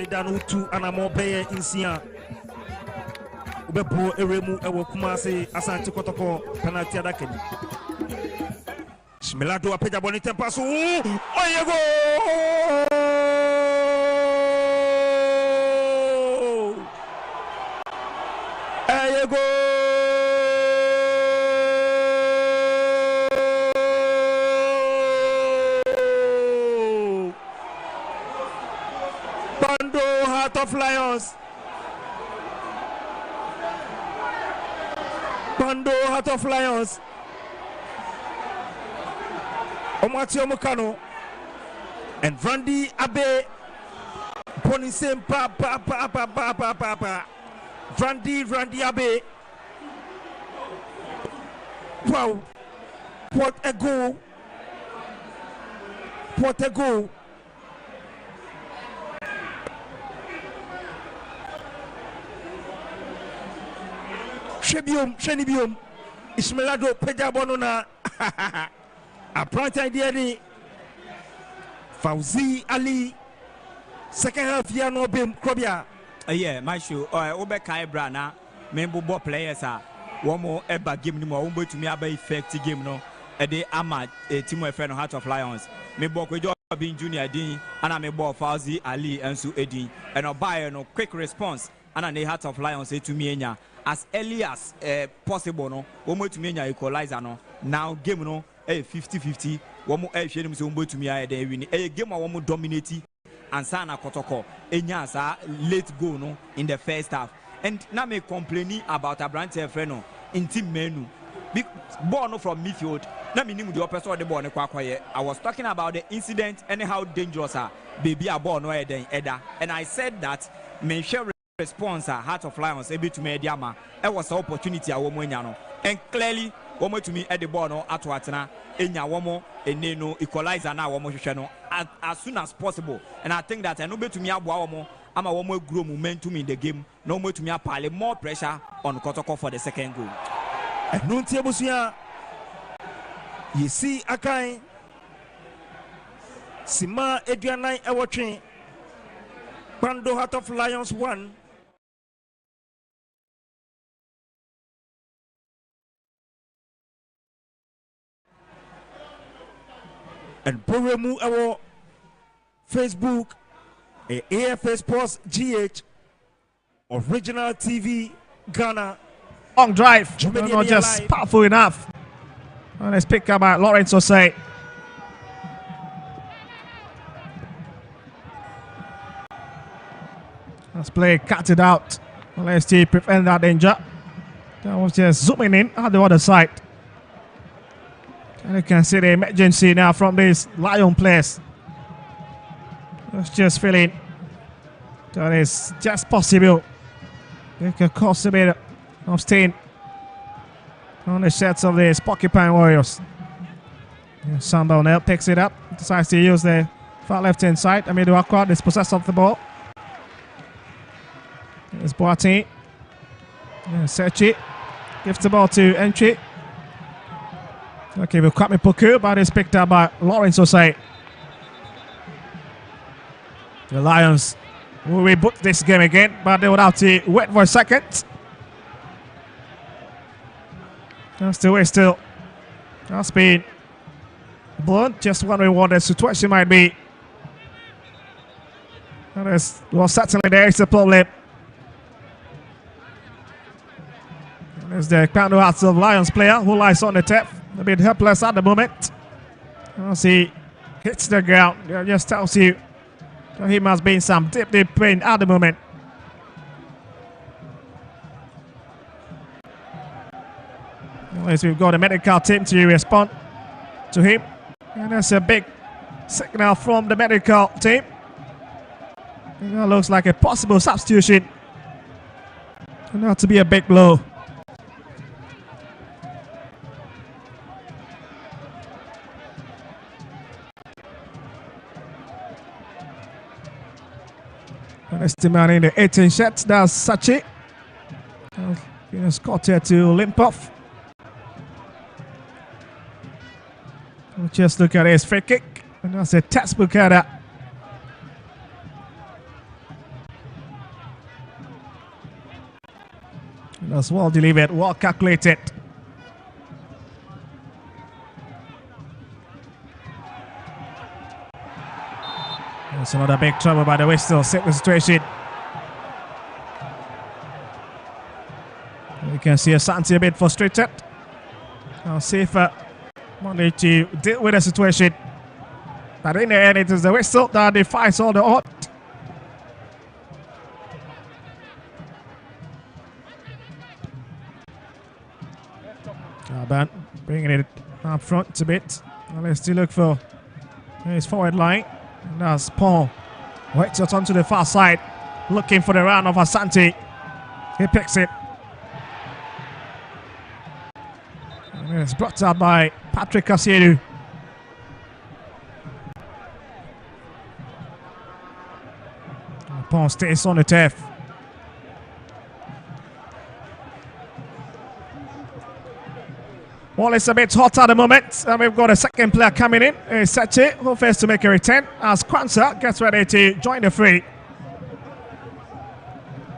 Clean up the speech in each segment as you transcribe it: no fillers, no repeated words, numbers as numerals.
Danu tu anamo beye insia ubebo eremu ewo kumase asantekotoko penalty adakeni Shmelado apeja boni tempaso oyego ayego Heart of Lions. Bando Heart of Lions. Omwati Omukano and Randy Abe. Ponisem pa. Randy Abe. Wow. What a goal. What a goal. Shenibium Ismelado Pejabonona a bright idea ni Fauzi Ali second half year no bim Krobia. Yeah, my shoe Obe Kai Brana member ball players are one more ever game no more to me about effective game no a day ama a team of friend Heart of Lions me ball with being junior Dean and I'm a ball Fauzi Ali and Su Eddie and a buyer no quick response and a Heart of Lions say to me as early as possible no one to me equalizer no now game no 50-50 one more share so to me win a game one more dominate and sana Kotoko enya sa late goal no in the first half and now me complaining about a branch friend no in team menu big ball no from midfield na me nim the opposite of the ball ne kwakwaye I was talking about the incident and how dangerous baby a ball no eda and I said that me share response Heart of Lions able to mediama it was an opportunity a woman no and clearly woman to me at the ball no ato atena enya woman eneno equalizer na woman hwehwe no as soon as possible and I think that no be to me aboa woman ama woman grow momentum in the game no more to me apply more pressure on Kotoko for the second goal and no tiabusia you see akai sima eduanai ewotwe Bando Heart of Lions 1 and Boremu our Facebook AFS Sports GH Original TV Ghana long drive not just live. Powerful enough. Well, let's pick up by Lorenzo say let's play cut it out. Well, let's see prevent that danger. That was just zooming in on the other side. And you can see the emergency now from this Lion players. It's just feeling that is just possible. They can cause a bit of stain on the sets of the Porcupine Warriors. Sambal now picks it up, decides to use the far left hand side. Amidu Akwa is possessed of the ball. There's Boateng. Sechi gives the ball to Entry. Okay, we've cut me Poku, but it's picked up by Lawrence Osei. The Lions will reboot this game again, but they would have to wait for a second. That's the way still. That's been blunt. Just wondering what the situation might be. Well, certainly there is a problem. There's the counter hearts of Lions player who lies on the tap. A bit helpless at the moment. As he hits the ground, it just tells you that he must be in some deep pain at the moment. At least we've got a medical team to respond to him. And that's a big signal from the medical team. And that looks like a possible substitution. Turned out to be a big blow. And it's the man in the 18 shots. That's Sachi. Scott here to limp off. We'll just look at his free kick. And that's a textbook header. That's well delivered, well calculated. That's another big trouble by the whistle. Set the situation. You can see Asante a bit frustrated. Now safer money to deal with the situation. But in the end, it is the whistle that defies all the odds. Ban bringing it up front a bit. Well, let's still look for his forward line. And that's Paul. Waits it onto the far side. Looking for the run of Asante. He picks it. And it's brought up by Patrick Kasiedu. Paul stays on the turf. Well, it's a bit hot at the moment, and we've got a second player coming in. Seche, who fails to make a return, as Kwanzaa gets ready to join the fray.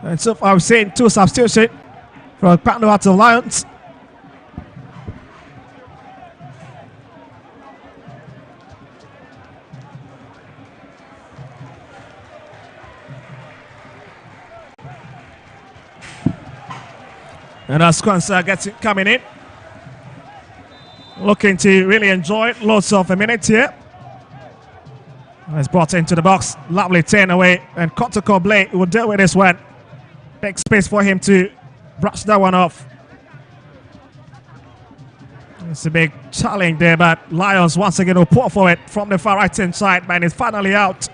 And so far, we've seen two substitutions from Kwanzaa Lions. And as Kwanzaa gets it coming in, looking to really enjoy lots of minutes here. It's brought into the box. Lovely turn away. And Kotoko Blake will deal with this one. Big space for him to brush that one off. It's a big challenge there, but Lions once again will pour for it from the far right hand side, but it's finally out.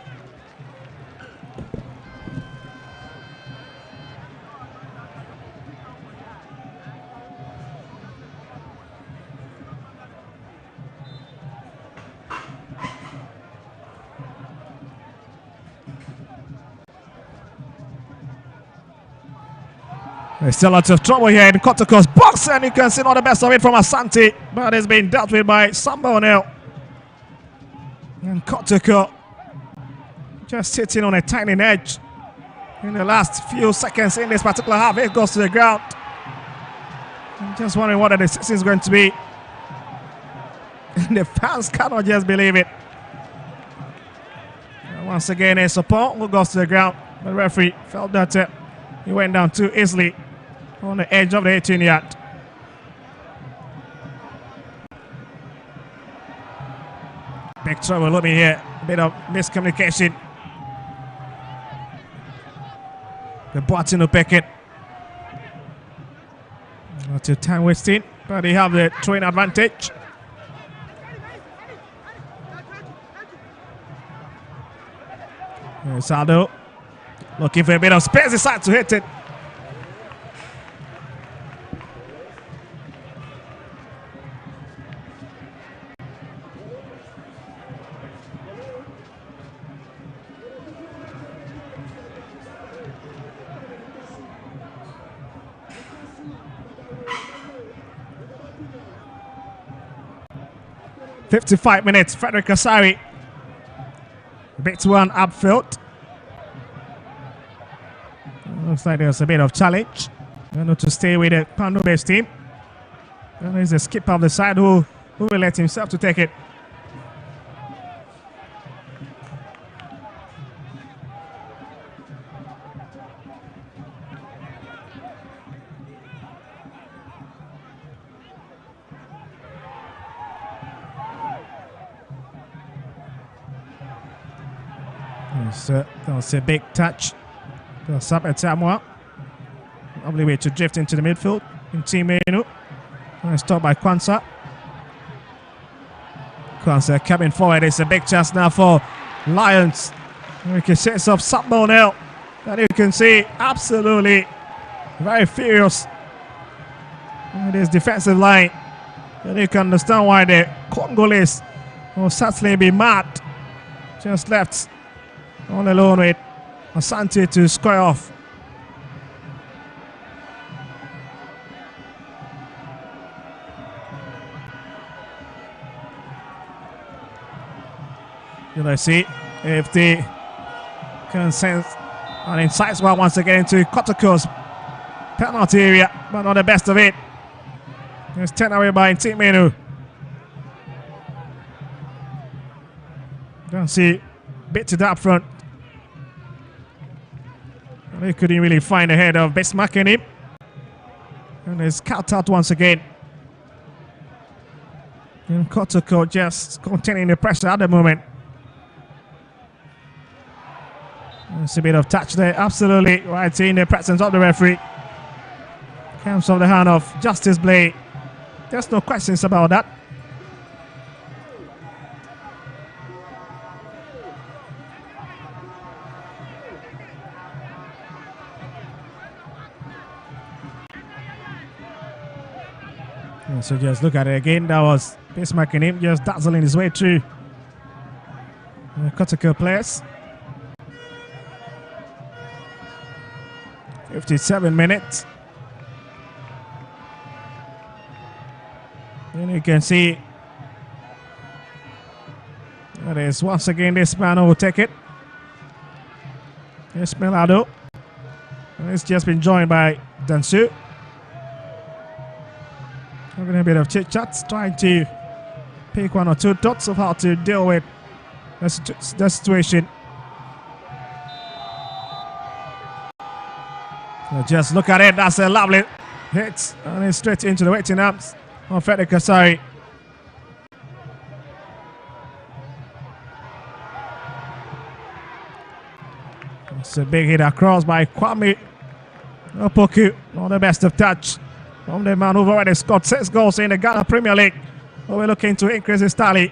There's still lots of trouble here in Kotoko's box, and you can see not the best of it from Asante, but it's been dealt with by Sambo now. And Kotoko just sitting on a tiny edge in the last few seconds in this particular half. It goes to the ground. I'm just wondering what the decision is going to be. And the fans cannot just believe it. And once again, a support who goes to the ground. The referee felt that he went down too easily on the edge of the 18-yard. Big trouble looking here. A bit of miscommunication. The button will pick it. Not too time wasting, but they have the throwing advantage. Here's Aldo. Looking for a bit of space inside to hit it. "55 minutes, Frederick Asari. Bit one upfield. Looks like there's a bit of challenge. To stay with the Pando-based team. And there's a skip of the side who will let himself to take it. That was a big touch. That's up at Samoa. Lovely way to drift into the midfield. In Team Menu. Stopped by Kwanzaa. Kwanzaa coming forward. It's a big chance now for Lions. We can set us up something now. And you can see absolutely very furious with this defensive line. And you can understand why the Congolese will certainly be mad. Just left all alone with Asante to square off. Let's see if they can send an inside one once again into Kotoko's penalty area, but not the best of it. It's turned away by Team Menu. Don't see bit to that front. They couldn't really find the head of Bismarck in him. And it's cut out once again. And Kotoko just containing the pressure at the moment. There's a bit of touch there, absolutely right in the presence of the referee. Comes off the hand of Justice Blade. There's no questions about that. So just look at it again. That was Bismarck and him just dazzling his way through the Kotoko players. 57 minutes. And you can see that is once again this man who will take it. Esmeraldo. And it's just been joined by Dansu. Having a bit of chit chat, trying to pick one or two thoughts of how to deal with the situation. So just look at it, that's a lovely hit, and it's straight into the waiting arms of Frederick Kasari. It's a big hit across by Kwame Opoku, not the best of touch from the man who've already scored 6 goals in the Ghana Premier League. But we're looking to increase his tally.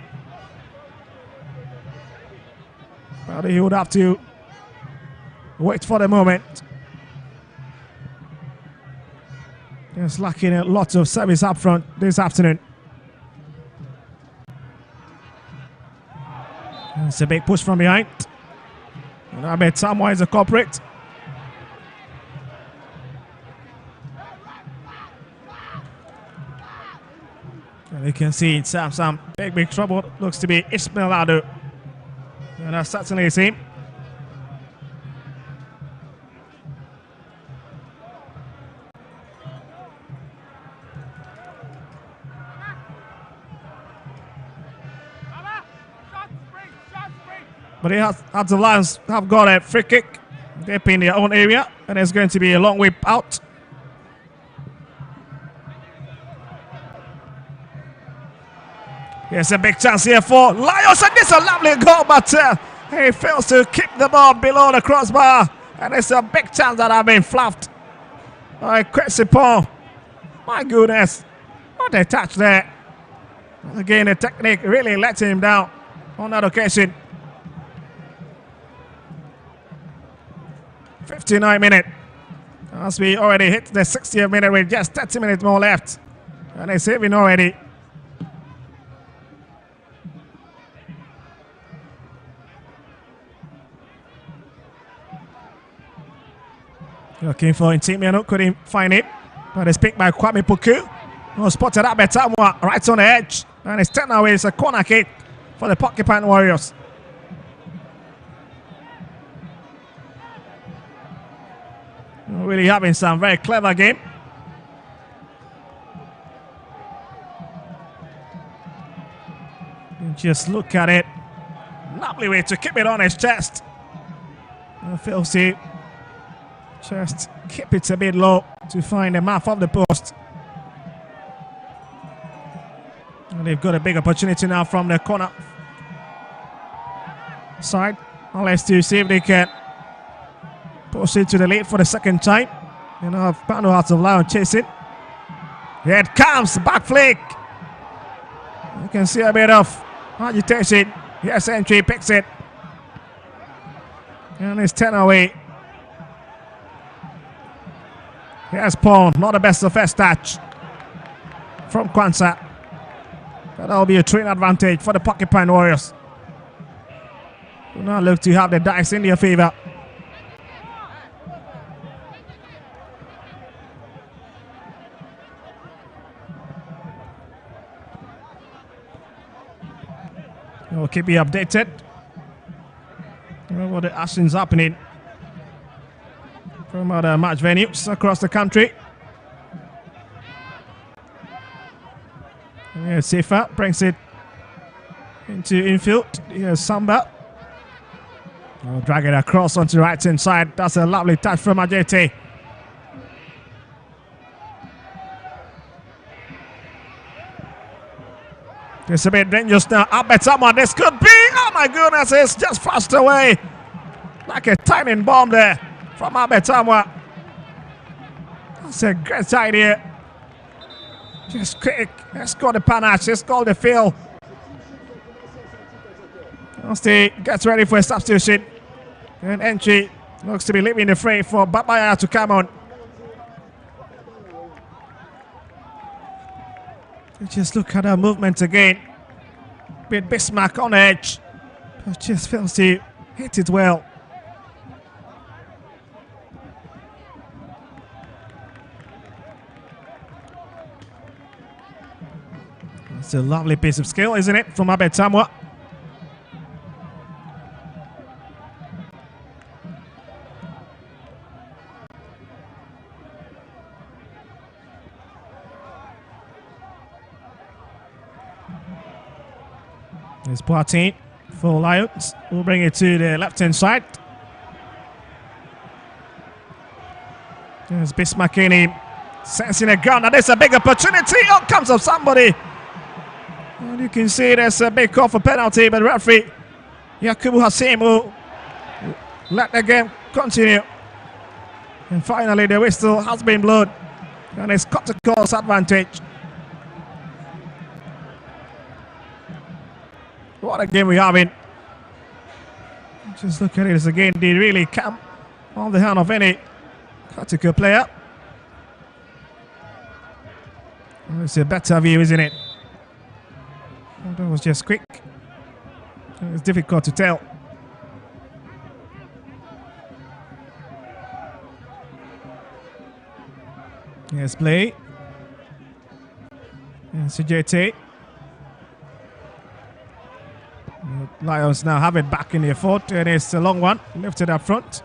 But he would have to wait for the moment. Just lacking a lot of service up front this afternoon. It's a big push from behind. And I bet Samoa is a culprit. And you can see it's some big trouble. Looks to be Esmeraldo. And that certainly is him. But the Lions have got a free kick deep in their own area, and it's going to be a long whip out. There's a big chance here for Lions, and this is a lovely goal, but he fails to keep the ball below the crossbar, and it's a big chance that have been fluffed by Kwesi Paul. My goodness, what a touch there. Again, the technique really let him down on that occasion. 59 minutes. As we already hit the 60th minute with just 30 minutes more left. And they're saving already. Looking for Intimiano, couldn't find it. But it's picked by Kwame Opoku. Oh, spotted up by Tamwa, right on the edge. And it's turned away. It's a corner kick for the Porcupine Warriors. Really having some very clever game. And just look at it. Lovely way to keep it on his chest. Filthy. Just keep it a bit low to find the mouth of the post. And they've got a big opportunity now from the corner side. Unless to see if they can push into the lead for the second time. You know, Pano Hearts of Lion chasing. Here it comes, back flick. You can see a bit of agitation. Yes, entry picks it. And it's 10 away. Here's Pawn, not the best of first touch from Kwanzaa. But that'll be a train advantage for the Porcupine Warriors. Do not look to have the dice in their favor. We'll keep you updated. What the action's happening from other match venues across the country. Here's Sifa, brings it into infield. Here's Samba. Oh, drag it across onto the right hand side. That's a lovely touch from Ajete. It's a bit dangerous now. Up at someone. This could be. Oh my goodness, it's just flashed away. Like a timing bomb there from Abetamwa. That's a great idea. Just quick. Let's go the panache. Let's go the field. Stay gets ready for a substitution. And entry looks to be leaving the fray for Babaya to come on. Just look at her movement again. With Bismarck on edge. But just fails to hit it well. It's a lovely piece of skill, isn't it, from Abetamwa? There's Boateng for Lions. We'll bring it to the left-hand side. There's Bismarck in him. Sensing a gun. Now there's a big opportunity. Out comes of somebody. And you can see there's a big call for penalty, but referee Yakubu Hassim will let the game continue. And finally the whistle has been blown. And it's Kotoko's advantage. What a game we're having. Just look at it again. They really come on the hand of any Kotoko player. Well, it's a better view, isn't it? Well, that was just quick. It's difficult to tell. Yes, play. And Sujete. Lions now have it back in their fort, and it's a long one, lifted up front.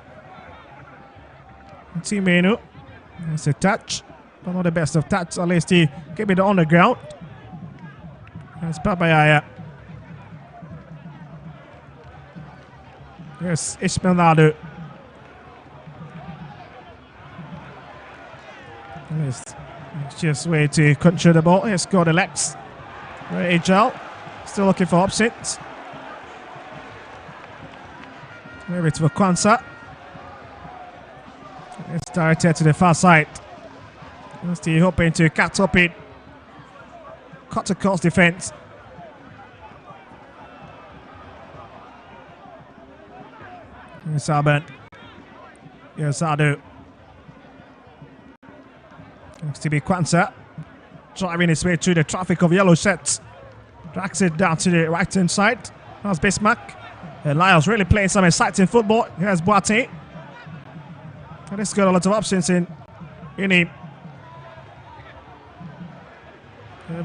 Timenu, it's a touch, but not the best of touch, at least he keep it on the ground. That's Papayaya. Yes, Ishmael Nadu. It's just way to control the ball. He's got the legs. Very agile. Still looking for options. Maybe it's for Kwanzaa. It's directed to the far side. Still hoping to cut up it. Kotoko's defense. Here's Saban. Here's Adu. Looks to be Kwanzaa. Driving his way through the traffic of yellow shirts. Drags it down to the right hand side. That's Bismarck. The Lions really playing some exciting football. Here's Boateng. And he's got a lot of options in him.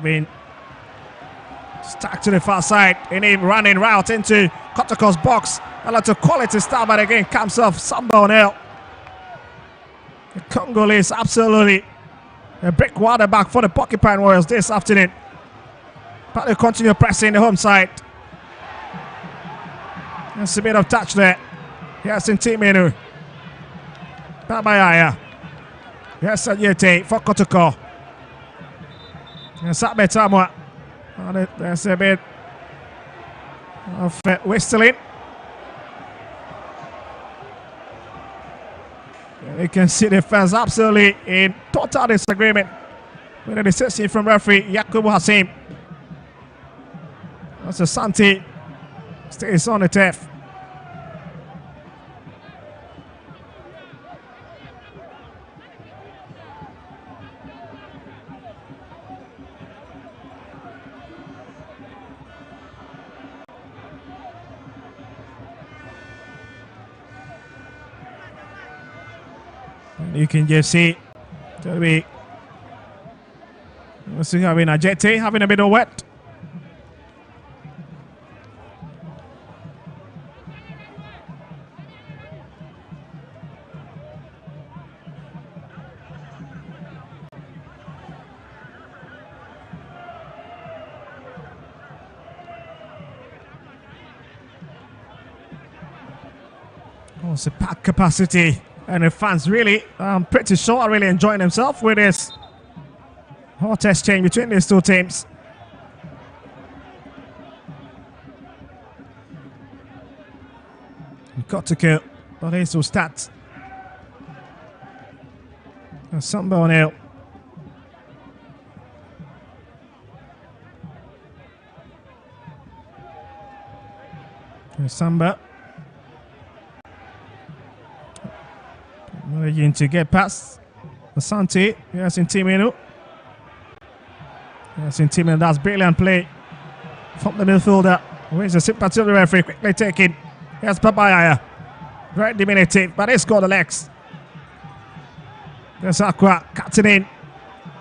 Been stuck to the far side. In him running route into Kotoko's box. A lot of quality start, but again comes off Samba O'Neill. The Congolese absolutely a big water back for the Porcupine Warriors this afternoon. But they continue pressing the home side. There's a bit of touch there. Yes, in Timenu. Babayaya. Yes, Yete for Kotoko. Yes, Abetamwa. There's a bit of whistling. You can see the fans absolutely in total disagreement with the decision from referee Yakubu Hassim. That's Asante stays on the turf. You can just see we're having a jetty, having a bit of wet. Oh, it's a packed capacity. And the fans really, I'm pretty sure, are really enjoying themselves with this hot exchange between these two teams. Kotoko, but these will start. Samba on out. Samba. Looking to get past Asante. Yes, in Timino. Yes, in Timino. That's brilliant play from the midfielder. Where's the sympathy of the referee? Quickly taken. Yes, Papaya. Very diminutive, but they score the legs. There's Aqua cutting in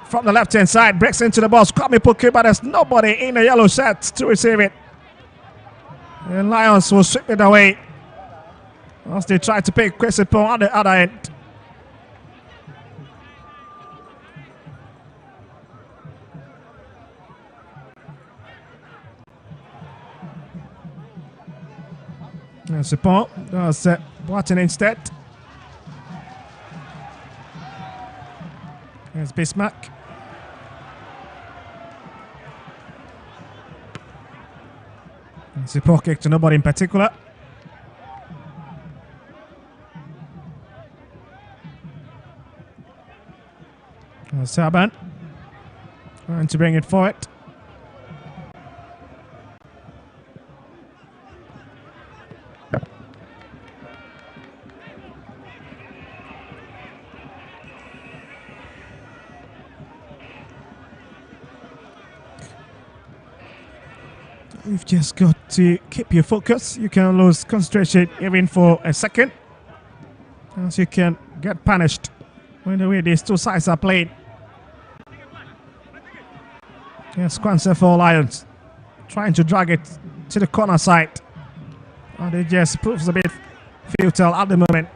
from the left hand side. Breaks into the box. Kwame Puku, but there's nobody in the yellow shirt to receive it. The Lions will sweep it away as they try to pick Kwesipo on the other end. Support does Watson instead. There's Bismarck. Support kick to nobody in particular. Saban trying to bring it forward. You've just got to keep your focus. You can lose concentration even for a second, as you can get punished when the way these two sides are played. Yes, Kwanzaa for Lions trying to drag it to the corner side, and it just proves a bit futile at the moment.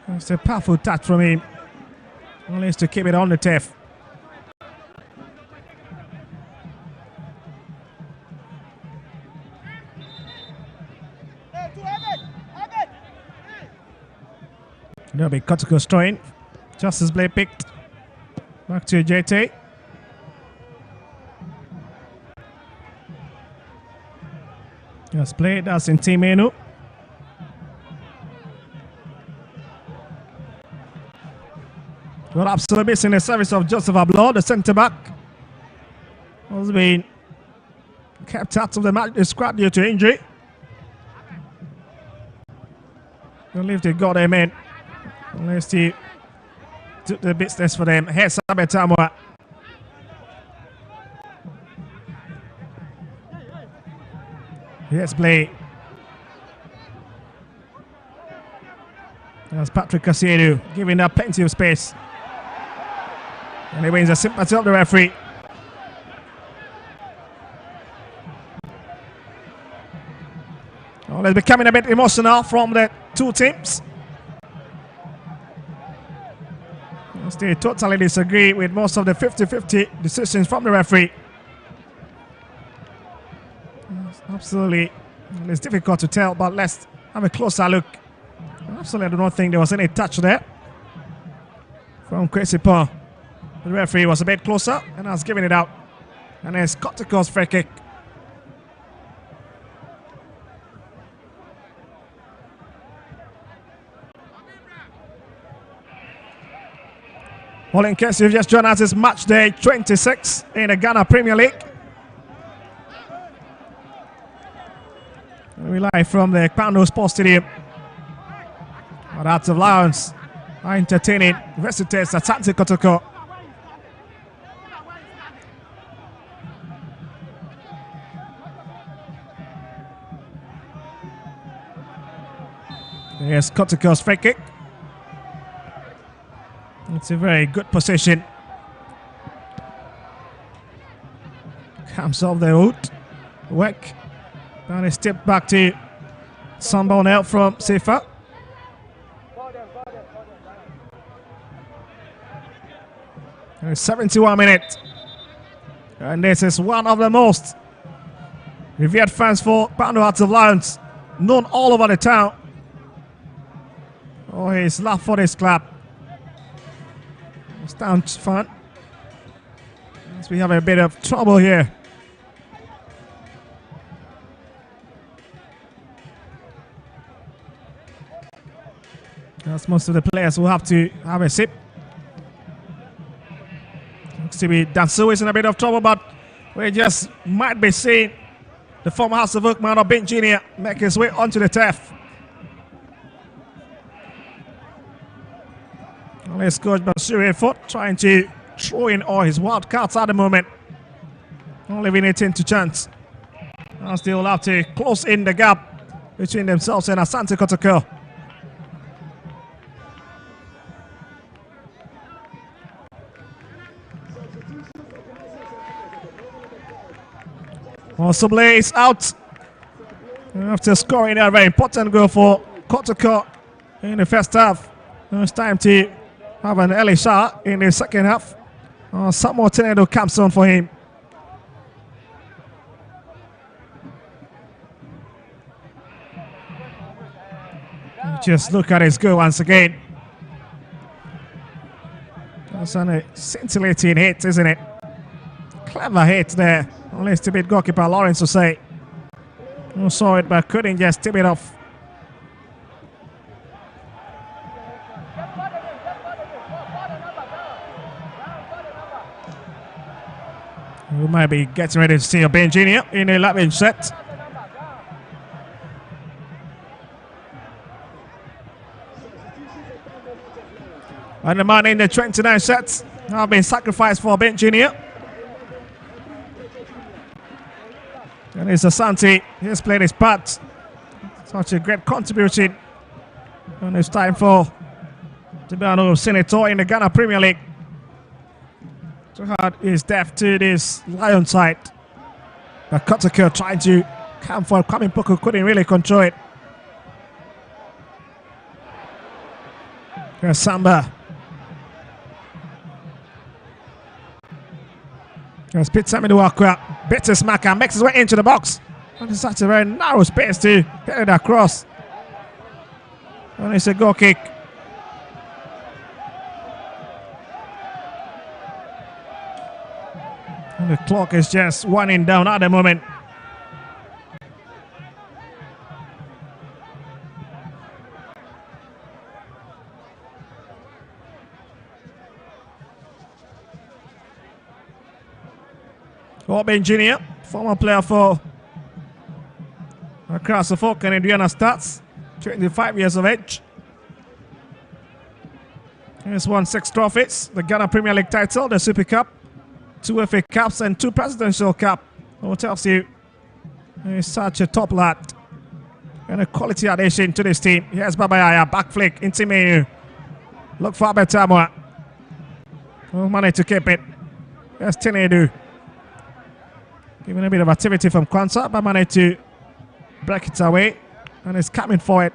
It's a powerful touch from him. Only to keep it on the turf. There'll be Kotoko throwing. Justice Blade picked. Back to JT. Just played. That's in Team Enu. Well, absolutely missing the service of Joseph Ablo, the centre back. Has been kept out of the match, the squad due to injury. I believe they got him in. Unless he took the business for them. Here's Sabetamwa. Here's play. That's Patrick Casiedu giving that plenty of space. And he wins the sympathy of the referee. Well, it's becoming a bit emotional from the two teams. They totally disagree with most of the 50-50 decisions from the referee. Absolutely, it's difficult to tell, but let's have a closer look. Absolutely, I do not think there was any touch there from Kwesipo. The referee was a bit closer and has given it out. And there's Kotoko's free kick. Well, in case you've just joined us, it's match day 26 in the Ghana Premier League. We live from the Kotoko Sports Stadium. Our Hearts of Lions are entertaining visitors at asantekotoko. Here's Kotoko's free kick. It's a very good position. Comes off the hood. Work. And a step back to Sambal now from Sifa. And 71 minutes. And this is one of the most revered fans for Kotoko Hearts of Lions, known all over the town. Oh, he's love for this club. Sounds fun. As we have a bit of trouble here. As most of the players will have to have a sip. Looks to be Dansu is in a bit of trouble, but we just might be seeing the former House of Oak man or Ben Jr. make his way onto the turf. Let's coach Bashir Fort trying to throw in all his wild cards at the moment. Not leaving it into chance. As they will have to close in the gap between themselves and asantekotoko. Possibly is out after scoring a very important goal for Kotoko in the first half. It's time to have an early shot in the second half. Some more tornado comes on for him. Just look at his goal once again. That's a scintillating hit, isn't it? Clever hit there. Only to beat goalkeeper Lawrence to say. Who saw it but couldn't just tip it off. We might be getting ready to see a Ben Jr. in the 11th set. And the man in the 29 sets have been sacrificed for Ben Jr. And it's Asante. He's played his part. Such a great contribution. And it's time for Tibiano Senator in the Ghana Premier League. Hard is deaf to this Lion side. But Kotoko trying to come for coming Poku, couldn't really control it. Here's Samba. Here's Pete Samiduakwa. Beats his marker, makes his way into the box. And it's such a very narrow space to get it across. And it's a goal kick. And the clock is just winding down at the moment. Ben Jr., former player for across the Folk and Indiana Stars, 25 years of age. He's won 6 trophies, the Ghana Premier League title, the Super Cup, 2 FA Cups and 2 Presidential Cup. What tells you he's such a top lad and a quality addition to this team. Here's Babayaya, back flick into Mayu. Look for Abetamwa. Oh, managed to keep it. Here's Tinedu. Giving a bit of activity from Kwanzaa, but managed to break it away. And it's coming forward.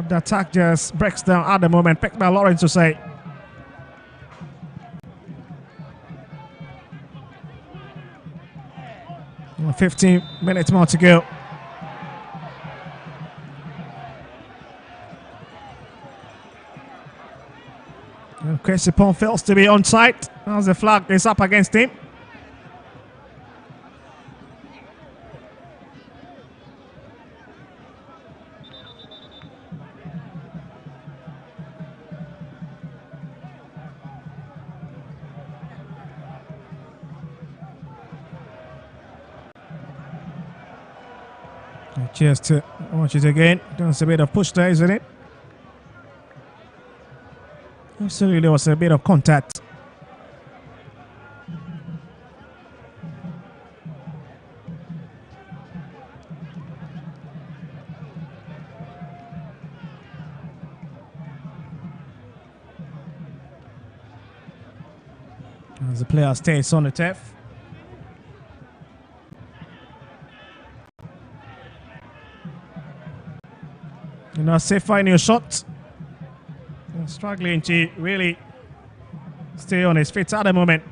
The attack just breaks down at the moment. Picked by Lawrence to say. 15 minutes more to go. And Cresipon fails to be onside as the flag is up against him. Cheers to watch it again. There's a bit of push there, isn't it? Absolutely, there was a bit of contact. As the player stays on the turf. Safe finding your shot. Struggling to really stay on his feet at the moment.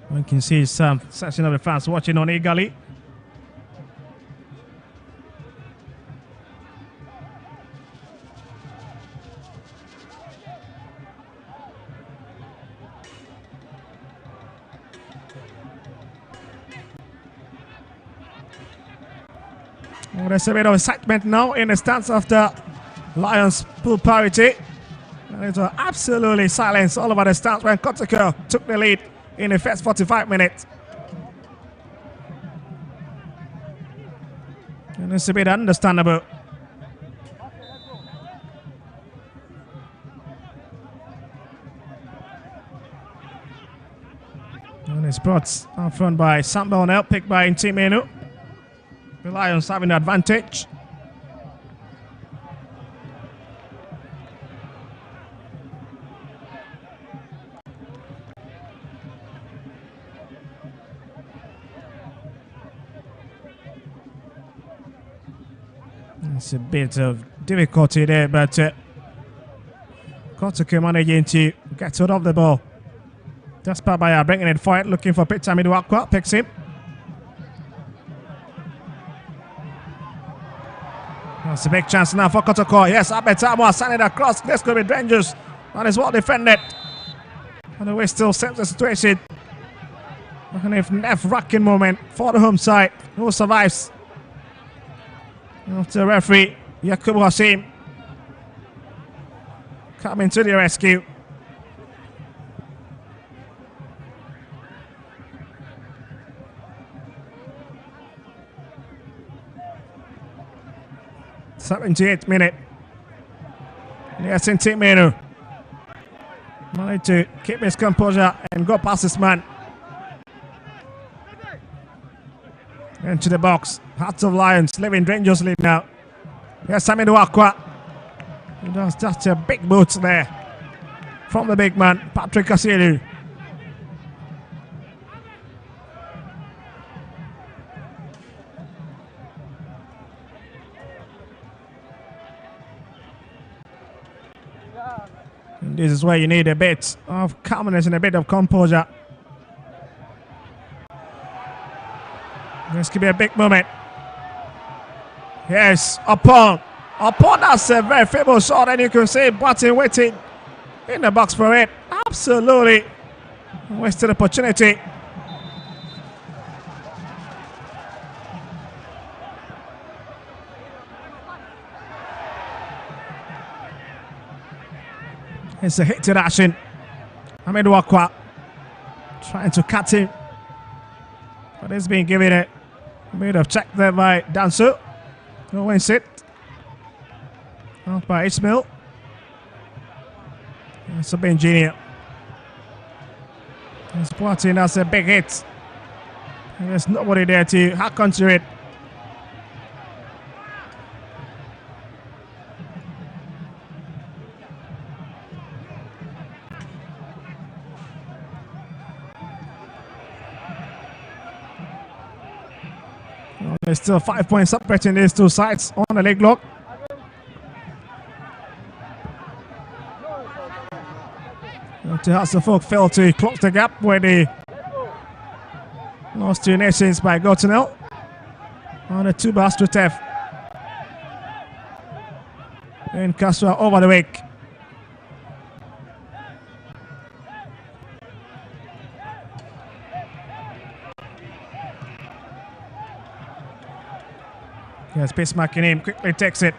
One can see some section of the fans watching on eagerly. Oh, there's a bit of excitement now in the stands after Lions pull parity. And it was absolutely silence all over the stands when Kotoko took the lead in the first 45 minutes. And it's a bit understandable. And it's brought out front by Sambal now, picked by Intimenu. The Lions having the advantage. It's a bit of difficulty there, but Kotoko managing to get hold of the ball. Despite by bringing it forward, looking for Peter Miduakwa, picks him. That's a big chance now for Kotoko. Yes, Abetamo has sent it across. This could be dangerous. That is well defended. And the way still saves the situation. And if nerve-wracking moment for the home side. Who survives? After the referee, Yakubu Hassim coming to the rescue. '78th minute. Yes, Intimenu managed to keep his composure and go past his man. Into the box. Hearts of Lions living dangerously now. Yes, Miduakwa. That's just a big boot there from the big man, Patrick Asielu. And this is where you need a bit of calmness and a bit of composure. This could be a big moment. Yes, upon that's a very famous shot, and you can see Button waiting in the box for it. Absolutely wasted opportunity. It's a hit to action. Miduakwa trying to cut him, but it's been given a bit of check there by Danso. No wins it. Out by Ismail. It's a bit Junior. It's Boateng, that's a big hit. And there's nobody there to hack onto it. There's still 5 points separating these two sides on the leg lock. Hasselfolk failed to close the gap where they lost to Nations by Gotenel on the 2 bars to Tef. And Kaswa over the wake. Yes, pace marking him, quickly takes it.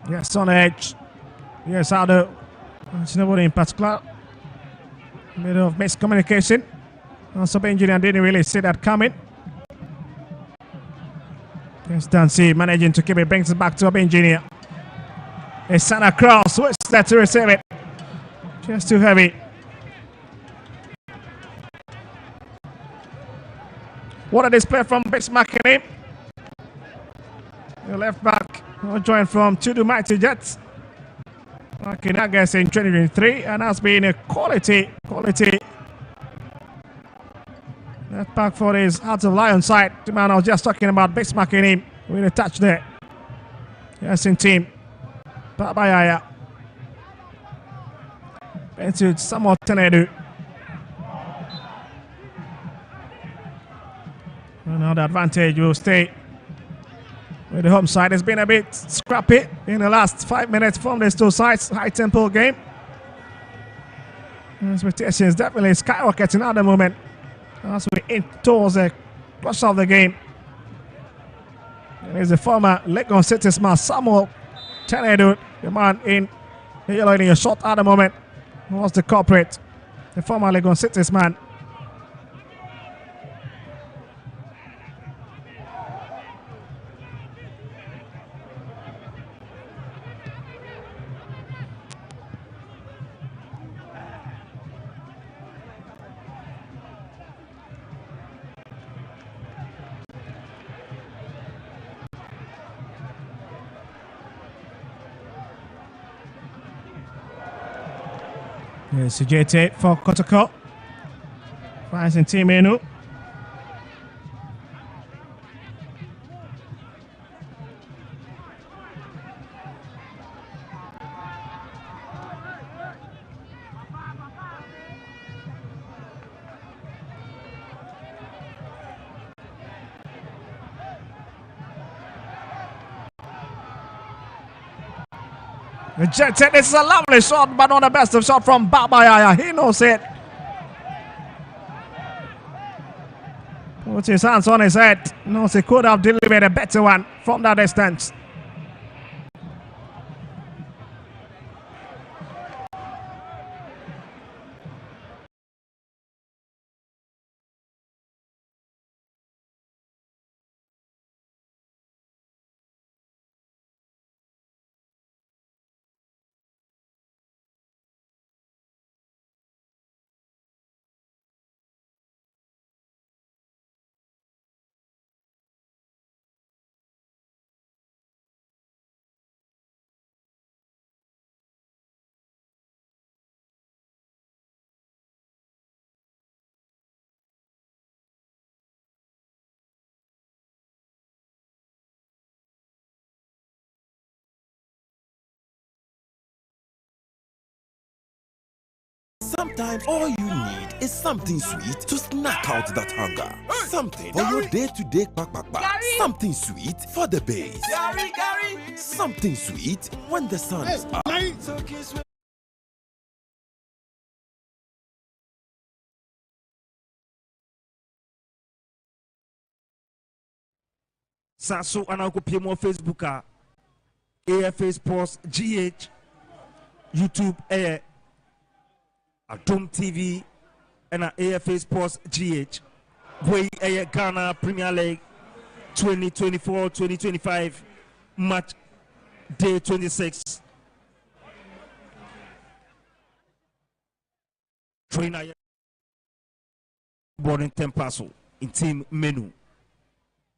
Yes, on the edge. Yes, how the. It's nobody in particular. A bit of miscommunication. Sub-engineer didn't really see that coming. Yes, Dancy managing to keep it, brings it back to sub-engineer. It's Santa Cross, who's there to receive it? Just too heavy. What a display from Bismarck in him. The left back, joined from Tudu Mighty Jets. Okay, that guy's in 2023, and that's been a quality left back for his Hearts of Lion side. The man I was just talking about, Bismarck in him with a touch there. Yes, in team. Babayaya. Into Samuel Tenedu. And now the advantage will stay with the home side. It's been a bit scrappy in the last 5 minutes from these two sides. High tempo game. Expectations definitely skyrocketing at the moment as we in towards the close of the game. There's the former Legon City's man Samuel Tenedu, the man in the yellow in a shot at the moment. Who was the culprit? The former Legon City's man. Yes, JT for Kotoko. Finds in team Enu. The Jet said this is a lovely shot, but not the best of shot from Babayaya. He knows it. Puts his hands on his head. Knows he could have delivered a better one from that distance. Sometimes all you need is something sweet to snack out that hunger. Something for your day-to-day back. Something sweet for the base. Something sweet when the sun is up. Saso anakopie mo Facebook AFA Sports GH YouTube Atom TV and AFA Sports GH. Way Ghana Premier League 2024-2025 match day 26. Trainer born in Tempaso in team menu.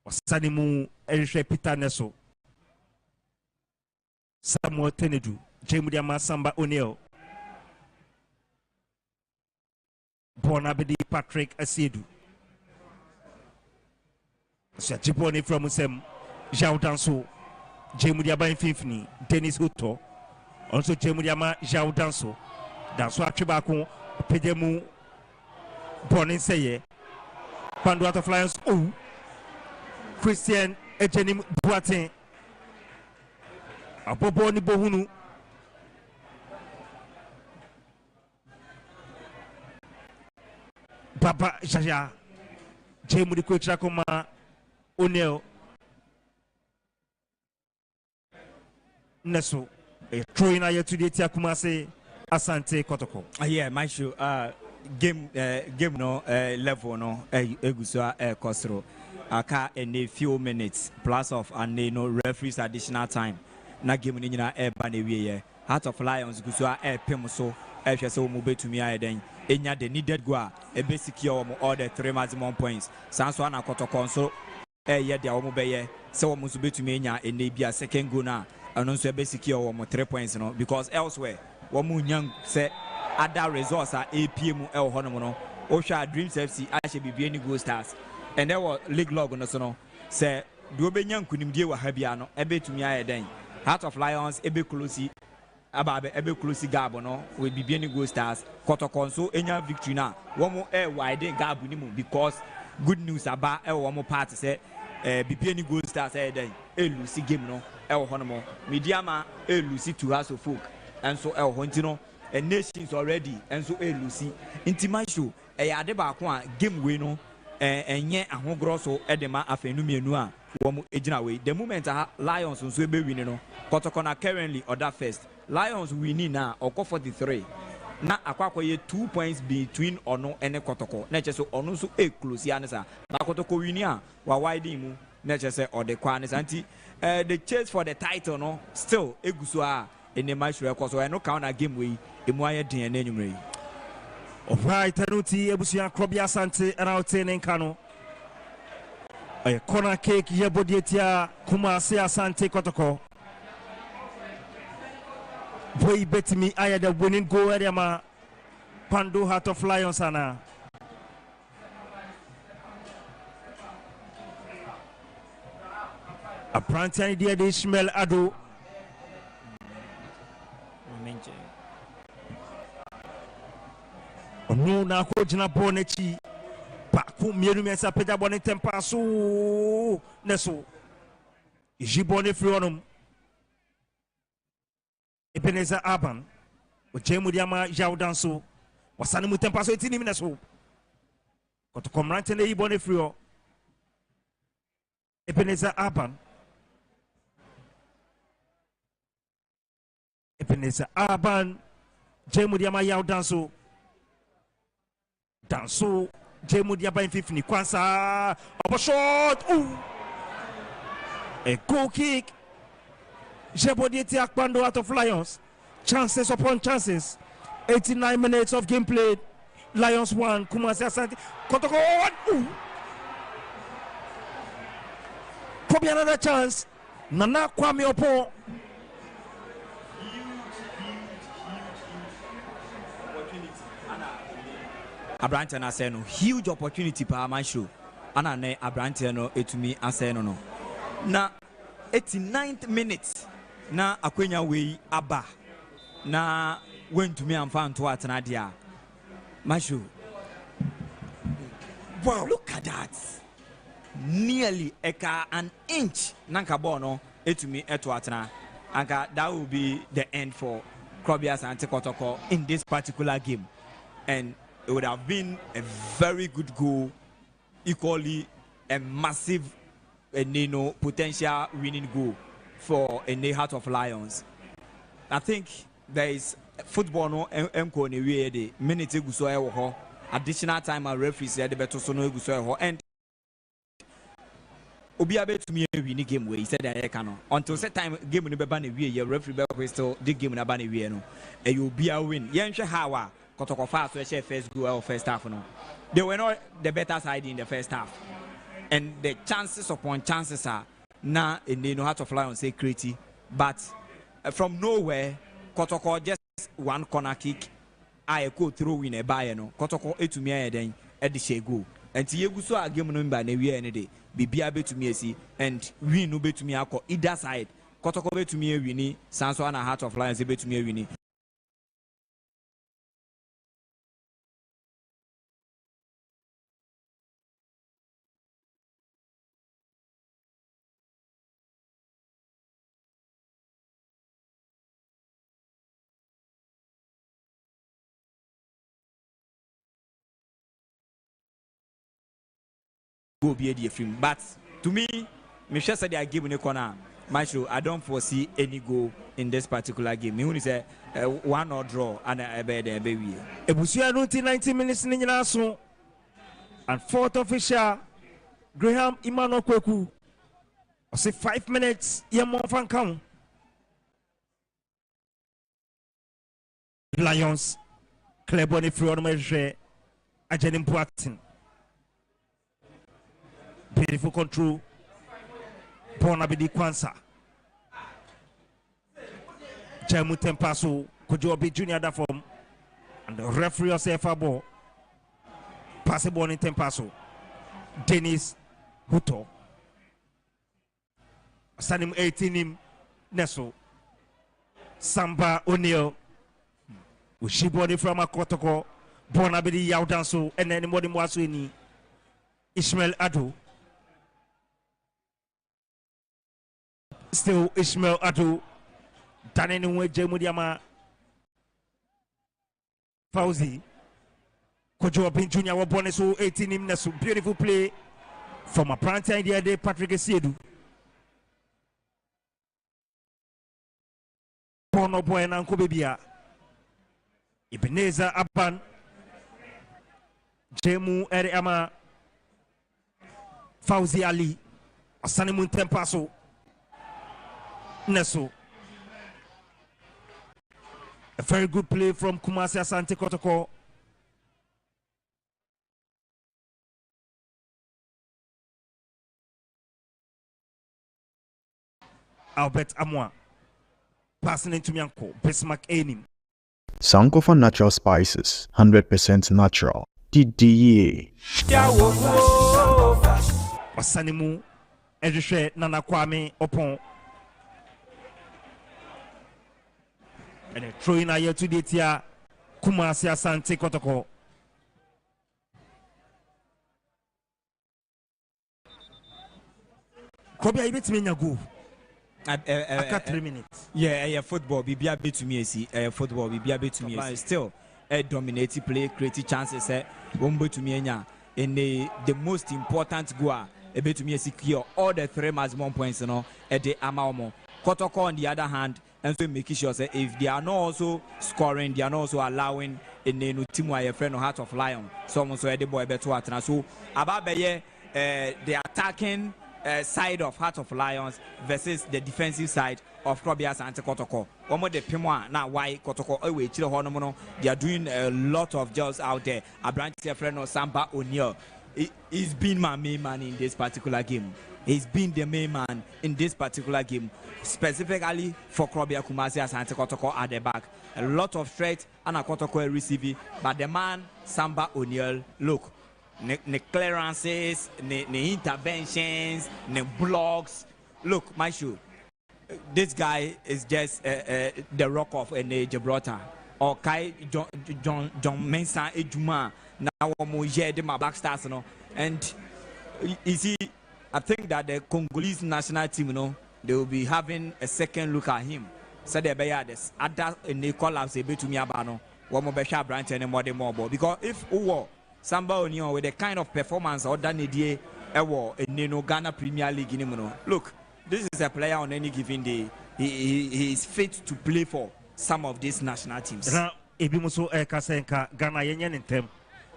Wasanimu Erisha Peter Neso. Samuel Tenedu, Jemudiama Samba O'Neill. Bonabedi Patrick Asiedu. Jiboni from Musem, Jao Danso, Jemudiaba Infini, Dennis Huto, also Jemudiama Jao Danso, Danso Achibako, Pedemu, Bonin Seye, Panduata Flyers, oh, Christian Ejenim Boatin, Aboboni Bohunu. Baba Jaja, Jemudi Kwechakoma, O'Neill, Neso a throwing a to the Tiakumase Asante Kotoko. Yeah, my show game no level no egusua kosro aka a few minutes plus of and no referees additional time na game ni nyina ba na wie Heart of Lions gusua pem so hwese wo mo betumi ayeden enya the needed go a be secure wo all the 3 maximum points sanso na Kotoko so ye dia wo mo be ye se wo mo so betumi enya ene bia second goal na ano so be secure wo mo 3 points no because elsewhere wo mo nyang se other results are APM El Honomono, Osha Dreams FC, Ashe Bibiani Go Stars, and there was League Log on the Sono. Say, Duobenyan Kunimdia Habiano, Ebe to me den. Heart of Lions, Ebe Colosi, Ababe, Ebe Colosi Gabono, with Bibiani Go Stars, Kotokonso, Enya victory now. One more air wide Gabunimu because good news about one more party say, Bibiani Go Stars, then, Lucy game no, El Honomo, Mediama, Lucy to us of folk, and so El Hontino. And nations already and so Lucy intimashu adeba kwa game we no enye ahogroso edema afenumienu a wo mo ejina we the moment Lions nso ebe win no Kotoko na currently order first Lions winning na oko 43 na akwakoye 2 points between ono ene Kotoko na cheso ono nso close anisa na Kotoko winning a wa wide mu na chese ode kwa anisa nti the chase for the title no still eguso a in the match record so I no count a game we Imuaya DNA numeri. Alright, Tanuti, Ebusia Krobia Sante, and I'll say Nenkano. A corner cake, Yabodietia, Kumasi Asante Kotoko. Boy, bet me, I had a winning goal area, ma Pando Heart of Lions, Anna. A prantian idea, de Ishmael Ado. No, na ko jina bonechi pa ku mienu mensa peda bone tempa so neso iji bone free onum Ebeneza Aban o jemu diama jawdan so wasane mu tempa so etini neso Kotoko mrante ne bone free o Ebeneza Aban jemu diama jawdan so Danso, Jemudia by 50 Kwansa, up a shot, ooh, a goal kick. Jebodieti Akpando Heart of Lions, chances upon chances. 89 minutes of game played. Lions 1, Kumasi Asante, Kotoko 1, ooh. Probably another chance. Nana Kwame Opo. Abrante na say no huge opportunity pa my show ana ne Abrante no etumi asay no na 89th minutes na akwenya we aba na wentumi amfa nto atena dia my show. Wow, look at that, nearly an inch nanka ball no etumi eto atena anka that will be the end for Krobia Asantekotoko in this particular game, and it would have been a very good goal, equally a massive potential winning goal for a Heart of Lions. I think there is football no enko ne wie de minute guso e wo ho additional time and referee said the better so no guso e ho and obi abetumi win game we said that can until set time game no be ba na wie referee be still the game na ba na wie no e you be a win yen hwe how a Kotoko fast to share first goal or first half no. They were not the better side in the first half. And the chances upon chances are now in the Heart of Lions say creative. But from nowhere, Kotoko just one corner kick. I go through in a buy no. Kotoko to me then at the share go. And Tiago so a game number ne we any day. Be able to me see and we no be to me ako either side. Kotoko be to me winning. Sanso and Heart of Lions be to me winning. Go be a film, but to me, me sure said they are giving a corner. Maestro, I don't foresee any goal in this particular game. You say one or draw and a baby. Ebusia 90 minutes in the and fourth official Graham Emmanuel Kweku. I say 5 minutes. Yamon fan count. Lions. Cleboni Frionomeje. Ajenim Boatin. Beautiful control. Bonabidi Kwansa. Jemu Tempaso. Kojobi Junior da form. And the referee of Sefabo. Passable in Tempaso. Dennis Huto. Sanim 18 him. Neso. Samba O'Neill. Ushibodi from a Kotoko. Bonabidi Yaudanso. And anybody Mwasuni. Ishmael Adu. Still Ishmael Adu. Danenwe Jemudiama Fauzi. Kojo Bin Junior wa Boneso 18 him Nesu. Beautiful play from a prime time the day Patrick Esiedu. Bono boy and Uncle Bibia. Ebenezer Aban. Jemu Eriama Fauzi Ali. Asanimun Tempaso. Nesu. A very good play from Kumasi Asantekotoko. Albert Amwa passing into Mianko. Bismarck Enim. Sankofa natural spices, 100% natural. DDA. Wasanimu Edrishe Nana Kwame Opon. And a throwing a year to the tia Kumasi Asantekotoko. Kobe, I bet me go. After 3 minutes. Yeah, football. Be a bit to me, see. Football. Be a bit to me. Still, dominating play, creating chances. One to me, and the most important goal. A bit to me, secure all the 3 maximum points. You know, at the Amamo. Kotoko on the other hand, and so making sure that if they are not also scoring, they are not also allowing in the team where a friend of Heart of Lion. Someone so the boy better at so about the attacking. Side of Heart of Lions versus the defensive side of Krobias and Kotoko. One more the Pimwa now why Kotoko away Chile Honomono. They are doing a lot of jobs out there. A branch friend of Samba O'Neill. He's been my main man in this particular game. He's been the main man in this particular game, specifically for Krobia Kumasi and Kotoko at the back. A lot of threat and a Kotoko receiving, but the man Samba O'Neill, look. The clearances, the interventions, the blocks. Look, my shoe. This guy is just the rock of Gibraltar. Or Kai John Mensah Ejuma. Now my blackstars, you know. And you see, I think that the Congolese national team, you know, they will be having a second look at him. So they be this. Other they collapse a bit to me about no. One more better branch and more because if Samba O'Neill with the kind of performance or done the in Ghana Premier League in look, this is a player on any given day. He is fit to play for some of these national teams. Now, Ebimuso Kasenka Ghana Yenyan tem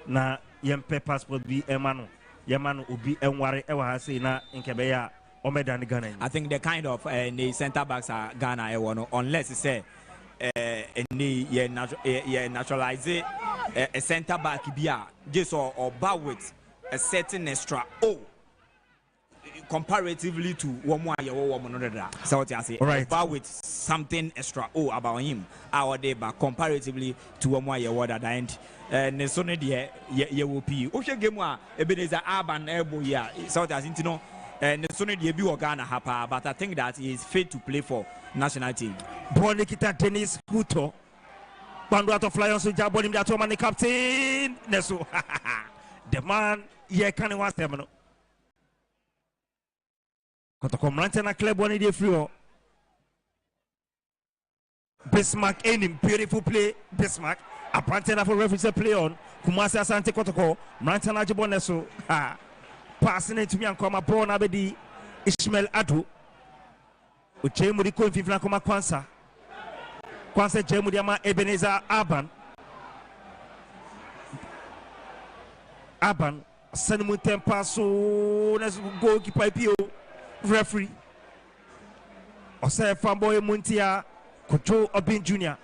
na yempe passport bi emanu yemanu ubi enware ewa hase na inkebeya omedani Ghana. I think the kind of the centre backs are Ghana unless it's say naturalize a centre back bia just or bar with a certain extra comparatively to one more so what I say right. Bar with something extra about him our day but comparatively to one more at the end and so ye will be game Ebenezer Urban elbow so what I think and so be Ghana hapa but I think that he is fit to play for national team. Bonikita Dennis Kuto. Bandu out of Lions with Jabon that woman the captain. Neso. The man can was them. Kotoko Mantana club one day free. Bismarck ending beautiful play. Bismarck. A Pantana for referee play on. Kumasi Asante Kotoko. Mantana Jabon Neso. Passing it to me and come upon Abedi Ishmael Adu. Uchemu di ko mfifina koma Kwansa Jemu di ama Ebenezer Aban send mu tempa so na goalkeeper IPO referee Ose Famboy Muntia Kojo Obin Jr.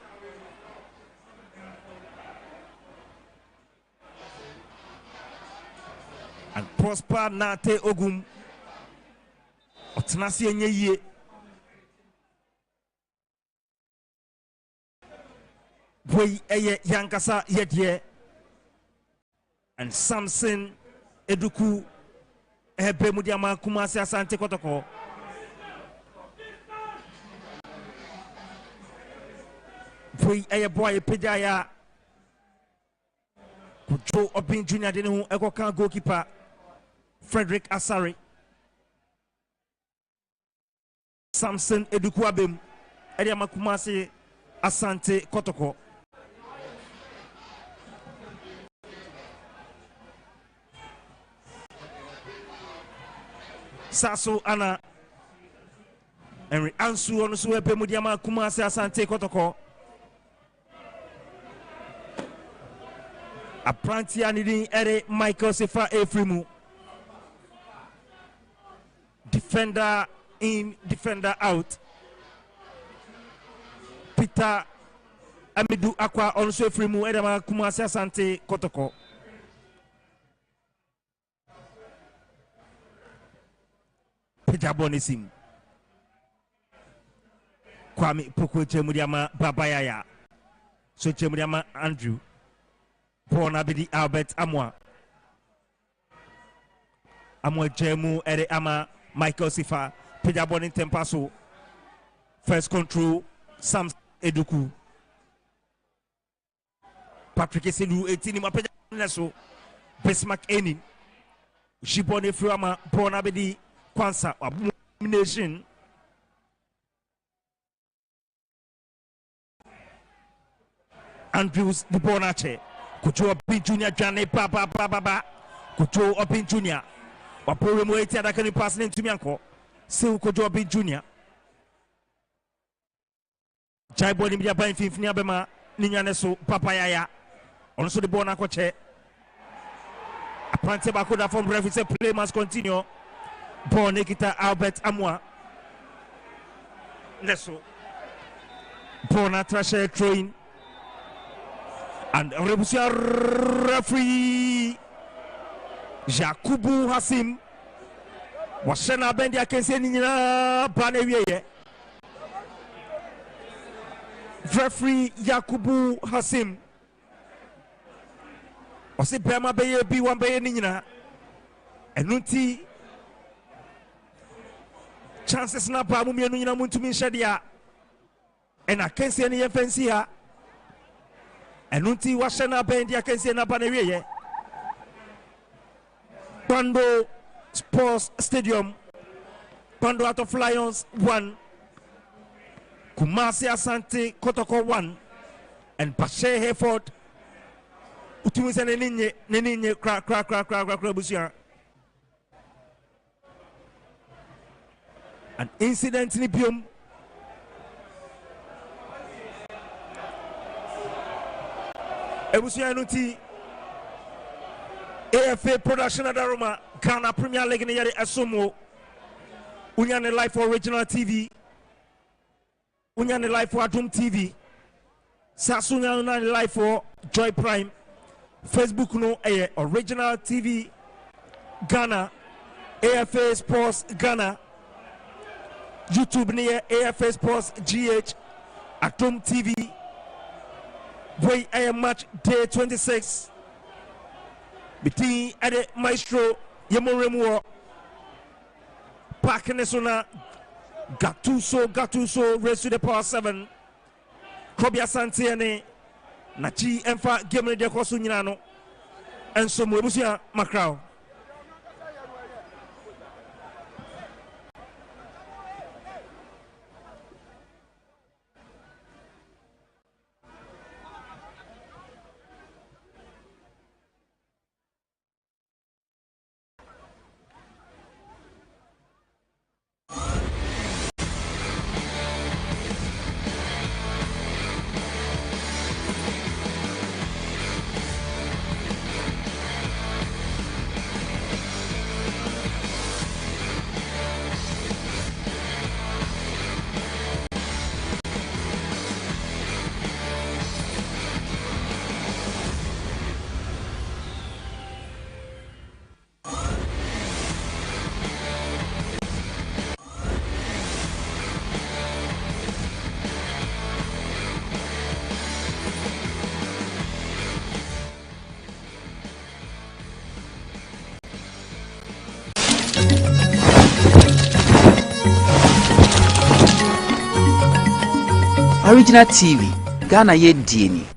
and Prosper Nate Ogum Otanasi Enye Boy Eye Yankasa Yedye and Samson Eduku Ebe Mudiama Kumasi Asante Kotoko. Boy Eye Boy Pejaya Kojo Obin Jr. Denu Ekokan goalkeeper Frederick Asari. Samson Eduku Abem Ediama Kumasi Asante Kotoko. Saso Ana Henry Ansu on so Ebe Mudiama Kumasi Asante Kotoko. Apranti anidi ere Michael Sefa Efrimu. Defender in, defender out. Peter Amidu Aqua also Efrimu Edama Kumasi Asante Kotoko. Pejabonisim. Kwame Poko Chemudiama Babayaya. So Chemudiama Andrew. Born Abidi Albert Amwa Jemu Ere Ama Michael Sifa Pejaboni Tempaso first control Sam Eduku Patrick Eselu 18 ma Pejaboneso Bismarck Enin Shibone Fruama Born Abidi Kwansa Abomination Andrews the Bonache Kojo Obin Jr. Jane Baba Kojo Obin Jr. Wapore mo eti adaka ni pass ne ntumi anko se Kojo Obin Jr. Jaibo ni bia ban finfini abema ni nyane so papa yaya ono so de ball na koche apante ba ko da from referee say play must continue ball Nikita Albert Amwa neso ball na trashe throwing. And Rebusia referee Jakubu Hasim Washena Bendi Akense Nina Banewiye. Referee Yakubu Hasim Wasi Bema Beye B1 Beye Nina Enunti chances na pa mumie nina muntumi shedia and Akense ni yefensia Enunti Washena Bendi Akense na Banewiye. Pando Sports Stadium, Pando out of Lions 1, Kumasi Asante Kotoko 1, and Pache Hayford. Utumise neninye crack busia. An incident in Bium. Ebusia Nuti. AFA production Adaroma Ghana Premier League Yari Asomo Unyane Live for Original TV Unyane Live for Adum TV Sasunya Unyane Live for Joy Prime Facebook no Original TV Ghana AFA Sports Ghana YouTube near AFA Sports GH Adum TV Way match day 26 between Ade Maestro Yemoremu Park Nesona Gatuso race to the power 7 Kobia Santiane Nachi Enfa game de Kosu Nyinano and so Mubusia Macrao. Original TV, Ghana ye Dini.